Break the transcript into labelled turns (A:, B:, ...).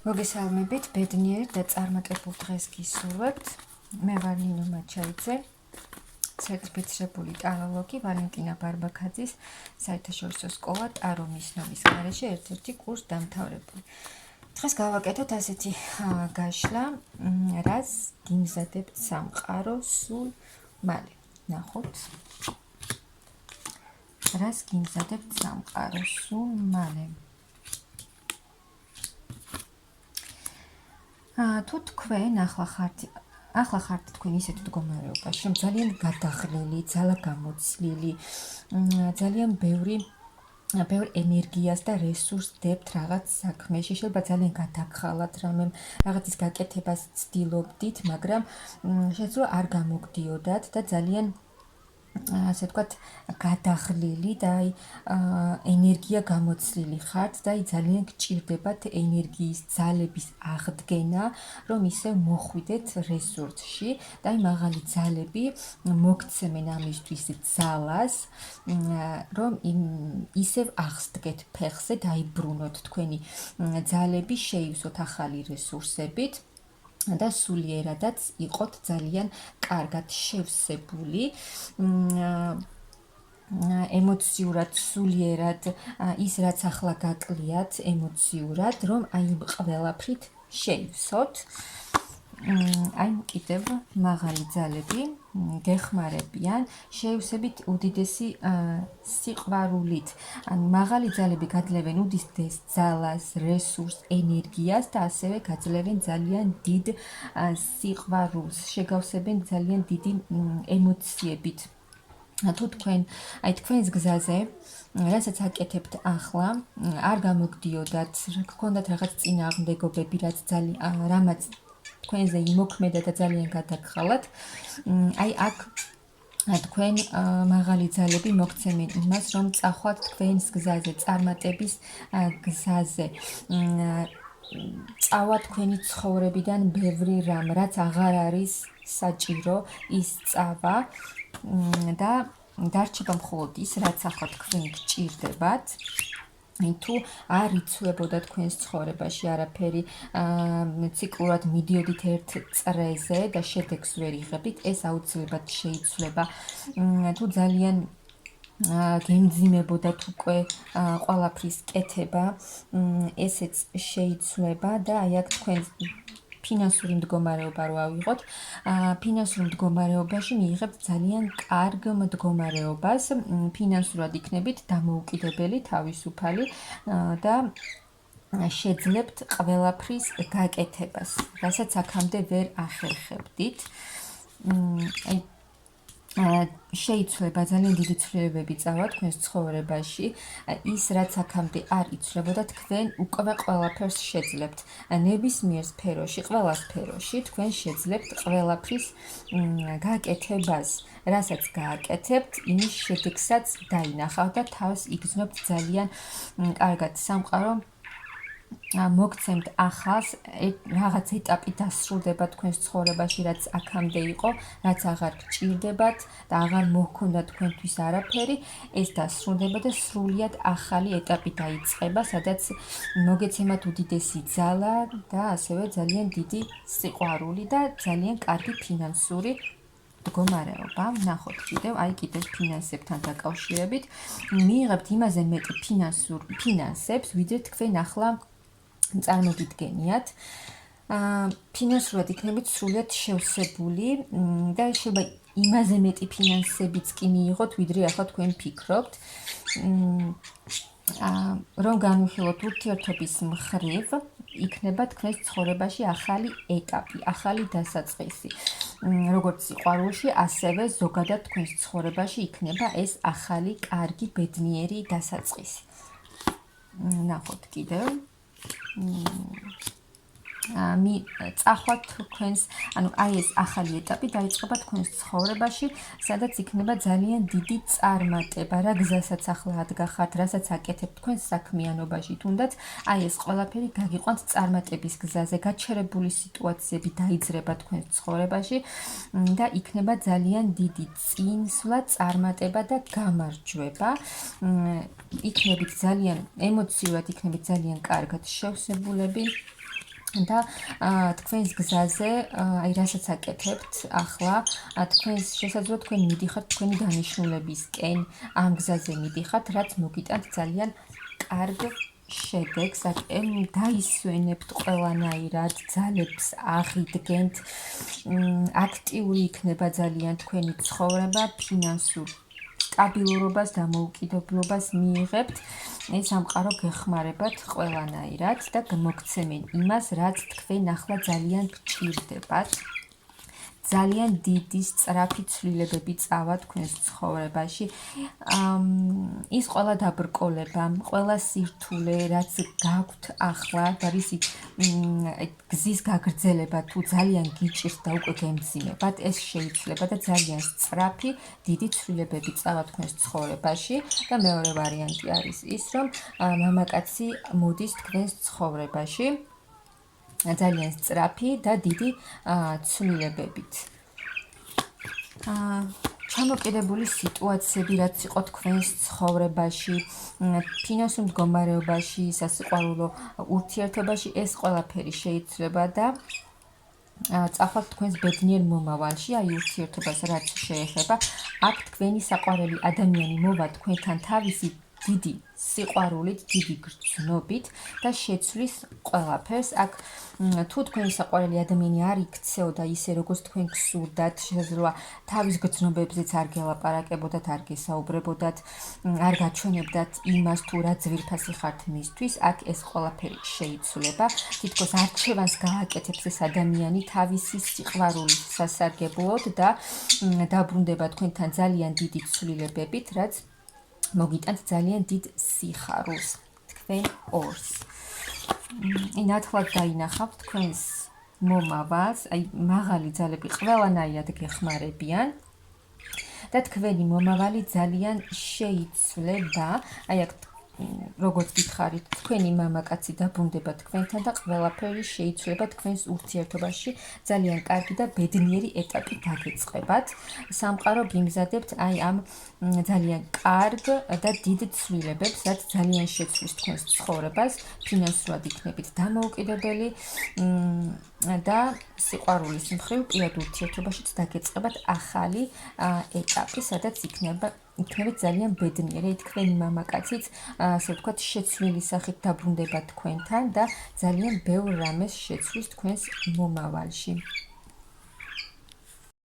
A: მოგესალმებით, ბედნიერ და წარმატებულ დღეს გისურვებთ. მე ვარ ნინო მაჩაიძე, სერტიფიცირებული ტაროლოგი ვალენტინა ბარბაქაძის საერთაშორისო სკოლა ტარო მისნობის გარეშე ერთ-ერთი კურსდამთავრებული. დღეს გავაკეთოთ ასეთი გაშლა, რას გიმზადებთ სამყარო სულ მალე. ნახოთ. რას გიმზადებთ სამყარო სულ მალე. თუ თქვენ ახლა ხართ თქვენ ისეთ მდგომარეობაში, რომ ძალიან გადაღლილი, ძალაგამოცლილი, ძალიან ბევრი ენერგიას და რესურსს დებთ რაღაც საქმეში, შეიძლება ძალიან გადაგხალათ რამემ, რაღაცის გაკეთებას ცდილობდით, მაგრამ შეიძლება არ გამოგდიოდათ და ძალიან ასე ვთქვათ, გადაღლილი და ენერგია გამოცლილი ხართ და ძალიან გჭირდებათ ენერგიის ძალების აღდგენა, რომ ისე მოხვიდეთ რესურსში და მაღალი ძალები მოგცემენ ამისთვის ძალას, რომ ისევ აღსდგეთ ფეხზე, დაიბრუნოთ თქვენი ძალები, შეივსოთ ახალი რესურსებით. და სულიერადაც იყოთ ძალიან კარგად შევსებული, ემოციურად, სულიერად, ის რაც ახლა გაკლიათ ემოციურად, რომ აი ყველაფრით შეივსოთ. აი კიდევ მაღალი ძალები გეხმარებიან, შეივსებით უდიდესი სიყვარულით. მაღალი ძალები გადლევენ უდიდეს ძალას, რესურს, ენერგიას და ასევე გაძლევენ ძალიან დიდ სიყვარულს, შეგავსებენ ძალიან დიდი ემოციებით. თუ თქვენ, აი თქვენს გზაზე, რასაც აკეთებთ ახლა, არ გამოგდიოდათ, გქონდათ რაღაც წინააღმდეგობები, რამაც თქვენზე იმოქმედა და ძალიან გადაგხალათ, აი აქ თქვენ მაღალი ძალები მოგცემენ იმას, რომ წახვათ თქვენს გზაზე, წარმატების გზაზე. წავა თქვენი ცხოვრებიდან ბევრი რამ, რაც აღარ არის საჭირო, ის წავა და დარჩება მხოლოდ ის, რაც ახლა თქვენ გჭირდებათ. თუ არ იცვლებოდა თქვენს ცხოვრებაში არაფერი, ციკლურად მიდიოდით ერთ წრეზე და შედეგს ვერ იღებდით, ეს აუცილებლად შეიცვლება. თუ ძალიან გემძიმებოდათ უკვე ყველაფრის კეთება, ესეც შეიცვლება და აი აქ თქვენ ფინანსური მდგომარეობა რო ავიღოთ, ფინანსურ მდგომარეობაში მიიღებთ ძალიან კარგ მდგომარეობას, ფინანსურად იქნებით დამოუკიდებელი, თავისუფალი და შეძლებთ ყველაფრის გაკეთებას, რასაც აქამდე ვერ ახერხებდით. შეიცვლება ძალიან დიდი ცვლილებები წავა თქვენს ცხოვრებაში, ის რაც აქამდე არ იცვლებოდა, თქვენ უკვე ყველაფერს შეძლებთ. ნებისმიერ სფეროში, ყველა სფეროში თქვენ შეძლებთ ყველაფრის გაკეთებას, რასაც გააკეთებთ, იმის შედეგსაც დაინახავთ და თავს იგრძნობთ ძალიან კარგად. სამყარო მოგცემთ ახალს, რაღაც ეტაპი დასრულდება თქვენს ცხოვრებაში, რაც აქამდე იყო, რაც აღარ გჭირდებათ და აღარ მოჰქონდა თქვენთვის არაფერი, ეს დასრულდება და სრულიად ახალი ეტაპი დაიწყება, სადაც მოგეცემათ უდიდესი ძალა და ასევე ძალიან დიდი სიყვარული და ძალიან კარგი ფინანსური მდგომარეობა. ნახოთ კიდევ, აი კიდევ ფინანსებთან დაკავშირებით, მიიღებთ იმაზე მეტი ფინანსებს, ვიდრე თქვენ ახლა წარმოგიდგენიათ. ფინანსურად იქნებით სრულიად შევსებული და შეიძლება იმაზე მეტი ფინანსებიც კი მიიღოთ, ვიდრე ახლა თქვენ ფიქრობთ. რომ განვიხილოთ ურთიერთობის მხრივ, იქნება თქვენს ცხოვრებაში ახალი ეტაპი, ახალი დასაწყისი. როგორც სიყვარულში, ასევე ზოგადად თქვენს ცხოვრებაში იქნება ეს ახალი, კარგი, ბედნიერი დასაწყისი. ნახოთ კიდევ. წახვათ თქვენს, ანუ აი ეს ახალი ეტაპი დაიწყება თქვენს ცხოვრებაში, სადაც იქნება ძალიან დიდი წარმატება, რა გზასაც ახლა ადგახართ, რასაც აკეთებთ თქვენს საქმიანობაში, თუნდაც აი ეს ყველაფერი გაგიყვანთ წარმატების გზაზე, გაჩერებული სიტუაციები დაიძრება თქვენს ცხოვრებაში და იქნება ძალიან დიდი წინსვლა, წარმატება და გამარჯვება. იქნებით ძალიან ემოციურად, იქნებით ძალიან კარგად შევსებულები. და თქვენს გზაზე აი რასაც აკეთებთ ახლა თქვენს შესაძლოა თქვენ მიდიხართ თქვენი დანიშნულებისკენ ამ გზაზე მიდიხართ რაც მოგიტანთ ძალიან კარგ შედეგს აქ დაისვენებთ ყველანაირად ძალებს აღიდგენთ აქტიური იქნება ძალიან თქვენი ცხოვრება ფინანსურ სტაბილურობას და დამოუკიდებლობას მიიღებთ ეს სამყარო გეხმარებათ ყველანაირად და მოგცემენ იმას რაც თქვენ ახლა ძალიან გჭირდებათ ძალიან დიდი სწრაფი ცვლილებები წავა თქვენს ცხოვრებაში ის ყველა დაბრკოლება ყველა სირთულე რაც გაქვთ ახლა არის გზის გაგრძელება თუ ძალიან გიჭირს და უკვე გემძიმებათ ეს შეიძლება და ძალიან სწრაფი დიდი ცვლილებები წავა თქვენს ცხოვრებაში და მეორე ვარიანტი არის ის რომ მამაკაცი მოდის თქვენს ცხოვრებაში ძალიან სწრაფი და დიდი ცვლილებებით. ჩამოკიდებული სიტუაციები რაც იყო თქვენს ცხოვრებაში, ფინანსურ მდგომარეობაში, სასიყვარულო ურთიერთობაში ეს ყველაფერი შეიძლება და წახვალთ თქვენს ბედნიერ მომავალში, აი ურთიერთობას რაც შეეხება, აქ თქვენი საყვარელი ადამიანი მოვა თქვენთან თავისი დიდი სიყვარულით, დიდი გრძნობით და შეცვლის ყველაფერს. აქ თუ თქვენი საყვარელი ადამიანი არ იქცეოდა ისე როგორც თქვენ გსურდათ, შესაძლოა თავის გრძნობებზეც არ გელაპარაკებოდათ, არ გესაუბრებოდათ, არ გაჩვენებდათ იმას თუ რა ძვირფასი ხართ მისთვის, აქ ეს ყველაფერი შეიცვლება. თითქოს არჩევანს გააკეთებს ეს ადამიანი თავისი სიყვარულის სასარგებლოდ და დაბრუნდება თქვენთან ძალიან დიდი ცვლილებებით, რაც მოგიტანთ ძალიან დიდ სიხარულს თქვენ ორს. ნათლად დაინახავთ თქვენს მომავალს, აი მაღალი ძალები ყველანაირად გეხმარებიან და თქვენი მომავალი ძალიან შეიცვლება. აი აქ როგორც გითხარით, თქვენი მამაკაცი დაბრუნდება თქვენთან და ყველაფერი შეიცვლება თქვენს ურთიერთობაში ძალიან კარგი და ბედნიერი ეტაპი დაგეწყებათ. სამყარო გიმზადებთ აი ამ ძალიან კარგ და დიდ ცვლილებებს, რაც ძალიან შეცვლის თქვენს ცხოვრებას, ფინანსურად იქნებით დამოუკიდებელი და სიყვარულის მხრივ პირად ურთიერთობაშიც დაგეწყებათ ახალი ეტაპი, სადაც იქნებით ძალიან ბედნიერი, თქვენი მამაკაციც, ასე ვთქვათ, შეცვლილი სახით დაბრუნდება თქვენთან და ძალიან ბევრ რამეს შეცვლის თქვენს მომავალში.